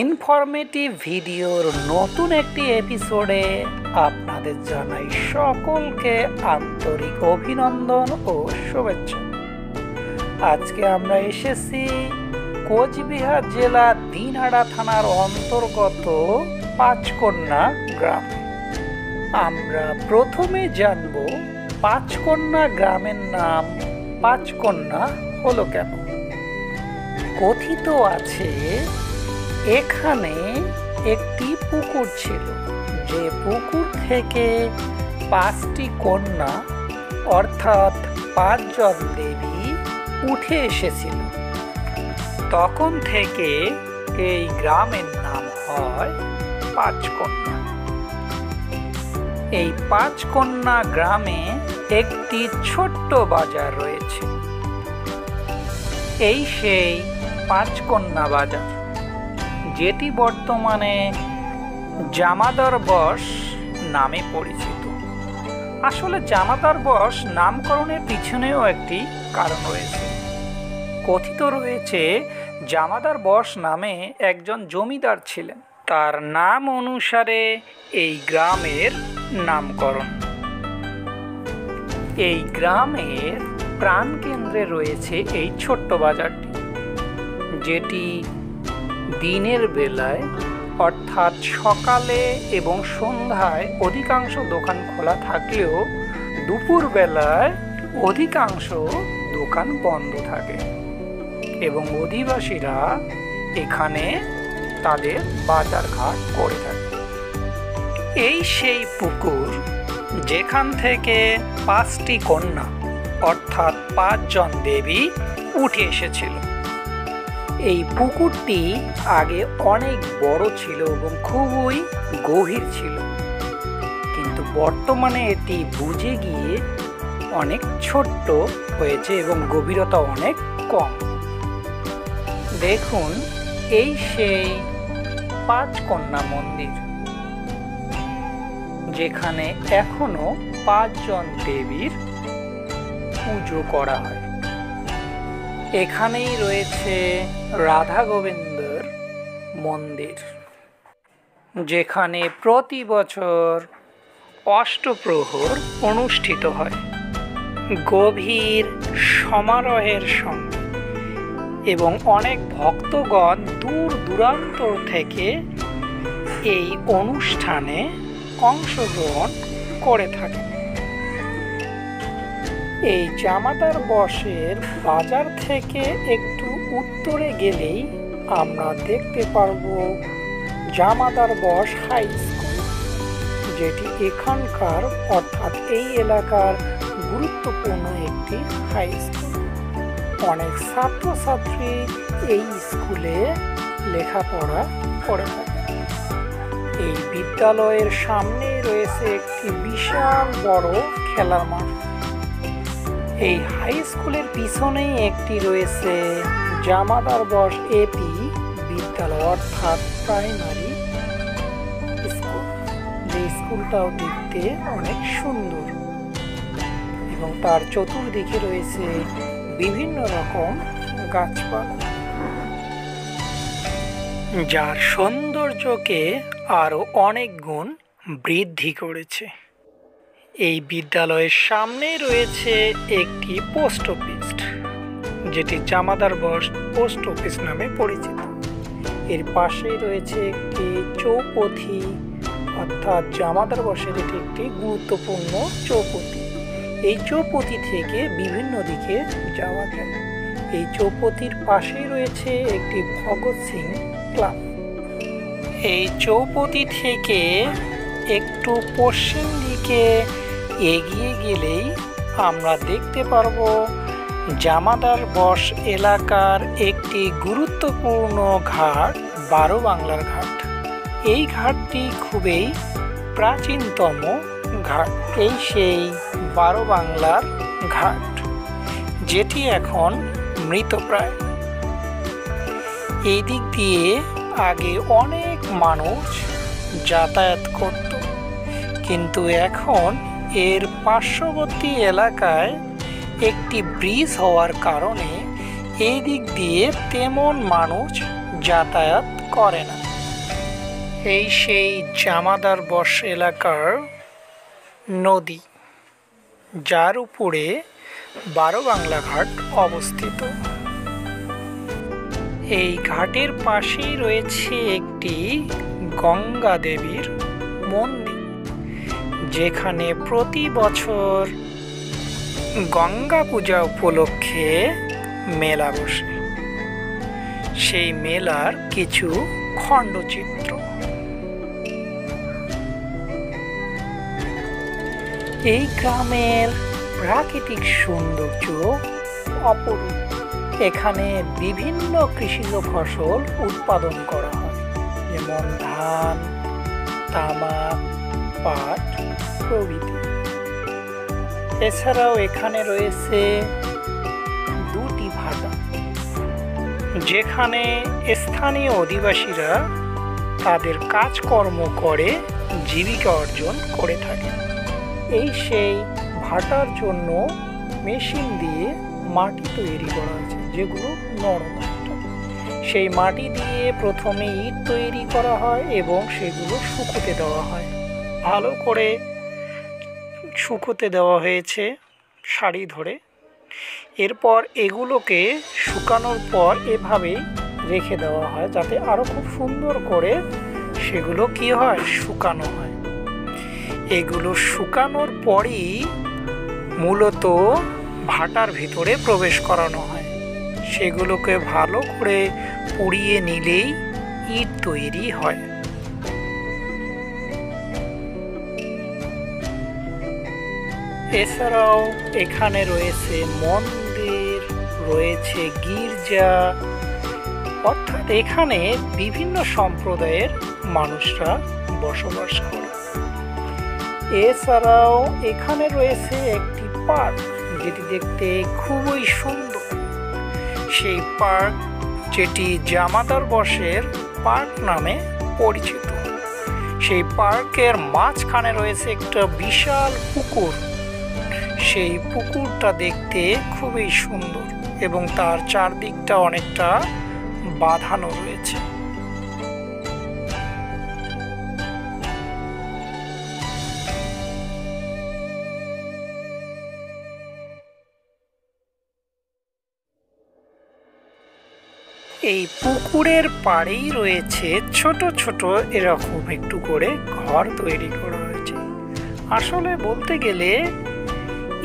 Informative ভিডিওর নতুন একটি এপিসোডে আপনাদের জানাই সকলকে আন্তরিক অভিনন্দন ও শুভেচ্ছা। আজকে আমরা এসেছি কোচবিহার জেলা দিনহাটা থানার অন্তর্গত পাঁচকন্যা গ্রামে। আমরা প্রথমে জানব পাঁচকন্যা গ্রামের নাম পাঁচকন্যা হলো কেন। কথিত আছে এখানে একটি পুকুর ছিল, যে পুকুর থেকে 5টি কন্যা অর্থাৎ 5 জন দেবী উঠে এসেছিল। তখন থেকে এই গ্রামের নাম হয় পাঁচকন্যা। এই পাঁচকন্যা গ্রামে একটি ছোট্ট বাজার রয়েছে। এই সেই পাঁচকন্যা বাজার, যেটি বর্তমানে জামাদার বশ নামে পরিচিত। আসলে জামাদার বশ নামকরণের পিছনেও একটি কারণ রয়েছে। কথিত রয়েছে জামাদার বশ নামে একজন জমিদার ছিলেন, তার নাম অনুসারে এই গ্রামের নামকরণ। এই গ্রামের প্রাণকেন্দ্রে রয়েছে এই ছোট্ট বাজারটি, যেটি দিনের বেলায় অর্থাৎ সকালে এবং সন্ধ্যায় অধিকাংশ দোকান খোলা থাকলেও দুপুর বেলায় অধিকাংশ দোকান বন্ধ থাকে এবং অধিবাসীরা এখানে তাদের বাজারঘাট করে থাকে। এই সেই পুকুর যেখান থেকে 5টি কন্যা অর্থাৎ 5 জন দেবী উঠে এসেছিল। এই পুকুরটি আগে অনেক বড় ছিল এবং খুবই গভীর ছিল, কিন্তু বর্তমানে এটি বুঝে গিয়ে অনেক ছোট্ট হয়েছে এবং গভীরতা অনেক কম। দেখুন, এই সেই পাঁচকন্যা মন্দির, যেখানে এখনো 5 জন দেবীর পুজো করা হয়। এখানেই রয়েছে রাধা গোবিন্দর মন্দির, যেখানে প্রতি বছর অষ্টপ্রহর অনুষ্ঠিত হয় গভীর সমারোহের সঙ্গে, এবং অনেক ভক্তগণ দূর দূরান্ত থেকে এই অনুষ্ঠানে অংশগ্রহণ করে থাকে। এই জামাদার বশের বাজার থেকে একটু উত্তরে গেলেই আমরা দেখতে পারব জামাদার বশ হাই স্কুল, যেটি এখানকার অর্থাৎ এই এলাকার গুরুত্বপূর্ণ একটি হাই স্কুল। অনেক ছাত্রছাত্রী এই স্কুলে লেখাপড়া করে থাকে। এই বিদ্যালয়ের সামনে রয়েছে একটি বিশাল বড় খেলার মাঠ। এই হাই স্কুলের পিছনেই একটি রয়েছে জামাদার বশ এপি বিদ্যালয় অর্থাৎ প্রাইমারি স্কুল, যে স্কুলটাও দেখতে অনেক সুন্দর এবং তার চতুর্দিকে রয়েছে বিভিন্ন রকম গাছপালা, যার সৌন্দর্যকে আরো অনেক গুণ বৃদ্ধি করেছে। এই বিদ্যালয়ের সামনে রয়েছে একটি পোস্ট অফিস, যেটি জামাদার বশ পোস্ট অফিস নামে পরিচিত। এর পাশেই রয়েছে একটি চৌপথি, অর্থাৎ জামাদার বশের এটি একটি গুরুত্বপূর্ণ চৌপথি। এই চৌপথি থেকে বিভিন্ন দিকে যাওয়া যায়। এই চৌপথির পাশেই রয়েছে একটি ভগৎ সিং ক্লাব। এই চৌপথি থেকে একটু পশ্চিম দিকে এগিয়ে গেলেই আমরা দেখতে পারব জামাদার বশ এলাকার একটি গুরুত্বপূর্ণ ঘাট, 12 বাংলার ঘাট। এই ঘাটটি খুবই প্রাচীনতম ঘাট। এই সেই 12 বাংলার ঘাট, যেটি এখন মৃতপ্রায়। এই দিক দিয়ে আগে অনেক মানুষ যাতায়াত করত, কিন্তু এখন এর পার্শ্ববর্তী এলাকায় একটি ব্রিজ হওয়ার কারণে এই দিক দিয়ে তেমন মানুষ যাতায়াত করে না। এই সেই জামাদার বশ এলাকার নদী, যার উপরে বারোবাংলা ঘাট অবস্থিত। এই ঘাটের পাশেই রয়েছে একটি গঙ্গা দেবীর মন্দির, যেখানে প্রতি বছর গঙ্গা পূজা উপলক্ষে মেলা বসে। সেই মেলার কিছু খণ্ডচিত্র। এই গ্রামের প্রাকৃতিক সৌন্দর্য অপরূপ। এখানে বিভিন্ন কৃষিজ ফসল উৎপাদন করা হয়, যেমন ধান, তামাক, পাট প্রভৃতি। এছাড়াও এখানে রয়েছে দুটি ভাটা, যেখানে স্থানীয় অধিবাসীরা তাদের কাজকর্ম করে জীবিকা অর্জন করে থাকে। এই সেই ভাটার জন্য মেশিন দিয়ে মাটি তৈরি করা হয়েছে, যেগুলো নরম। সেই মাটি দিয়ে প্রথমে ইট তৈরি করা হয় এবং সেগুলো শুকোতে দেওয়া হয়। ভালো করে শুকোতে দেওয়া হয়েছে সারি ধরে। এরপর এগুলোকে শুকানোর পর এভাবেই রেখে দেওয়া হয়, যাতে আরও খুব সুন্দর করে সেগুলো কি হয়, শুকানো হয়। এগুলো শুকানোর পরই মূলত ভাটার ভিতরে প্রবেশ করানো হয়। সেগুলোকে ভালো করে পুড়িয়ে নিলেই ইট তৈরি হয়। এছাড়াও এখানে রয়েছে মন্দির, রয়েছে গির্জা, অর্থাৎ এখানে বিভিন্ন সম্প্রদায়ের মানুষরা বসবাস করে। এছাড়াও এখানে রয়েছে একটি পার্ক, যেটি দেখতে খুবই সুন্দর। সেই পার্ক, যেটি জামাদার বশের পার্ক নামে পরিচিত। সেই পার্কের মাঝখানে রয়েছে একটা বিশাল পুকুর। সেই পুকুরটা দেখতে খুবই সুন্দর এবং তার চারদিকটা অনেকটা বাঁধানো রয়েছে। এই পুকুরের পাড়েই রয়েছে ছোট ছোট এরকম একটু করে ঘর তৈরি করা হয়েছে। আসলে বলতে গেলে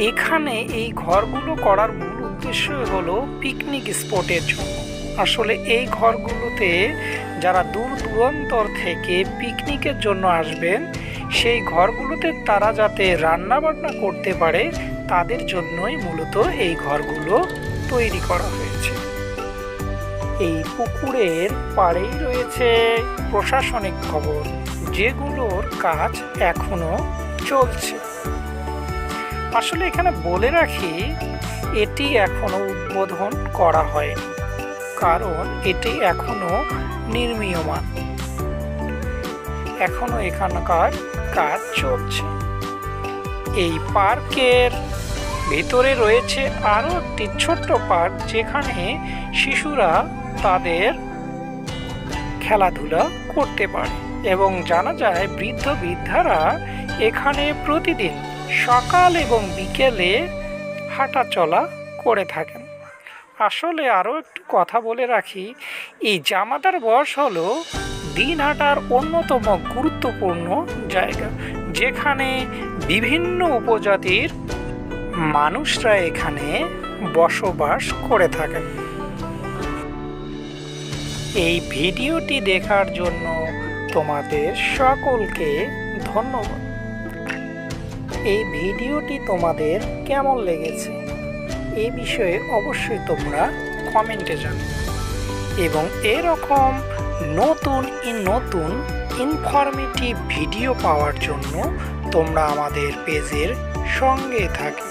এখানে এই ঘরগুলো করার মূল উদ্দেশ্য হলো পিকনিক স্পটের জন্য। আসলে এই ঘরগুলোতে যারা দূর দূরান্তর থেকে পিকনিকের জন্য আসবেন, সেই ঘরগুলোতে তারা যাতে রান্না বান্না করতে পারে, তাদের জন্যই মূলত এই ঘরগুলো তৈরি করা হয়েছে। এই পুকুরের পাড়েই রয়েছে প্রশাসনিক ভবন, যেগুলোর কাজ এখনো চলছে। আসলে এখানে বলে রাখি, এটি এখনো উদ্বোধন করা হয়নি, কারণ এটি এখনো নির্মীয়মান। এখনো এখানকার কাজ চলছে। এই পার্কের ভিতরে রয়েছে আরও একটি ছোট্ট পার্ক, যেখানে শিশুরা তাদের খেলাধুলা করতে পারে এবং জানা যায় বৃদ্ধ বৃদ্ধারা এখানে প্রতিদিন সকাল এবং বিকেলে হাঁটা চলা করে থাকেন। আসলে আরও একটু কথা বলে রাখি, এই জামাদার বশ হলো দিনহাটার অন্যতম গুরুত্বপূর্ণ জায়গা, যেখানে বিভিন্ন উপজাতির মানুষরা এখানে বসবাস করে থাকেন। এই ভিডিওটি দেখার জন্য তোমাদের সকলকে ধন্যবাদ। এই ভিডিওটি তোমাদের কেমন লেগেছে এই বিষয়ে অবশ্যই তোমরা কমেন্টে জানাও, এবং এরকম নতুন ইনফরমেটিভ ভিডিও পাওয়ার জন্য তোমরা আমাদের পেজের সঙ্গে থাকো।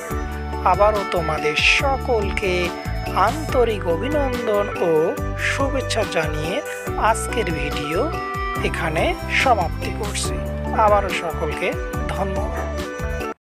আবারও তোমাদের সকলকে আন্তরিক অভিনন্দন ও শুভেচ্ছা জানিয়ে আজকের ভিডিও এখানে সমাপ্তি করছি। আবারও সকলকে ধন্যবাদ।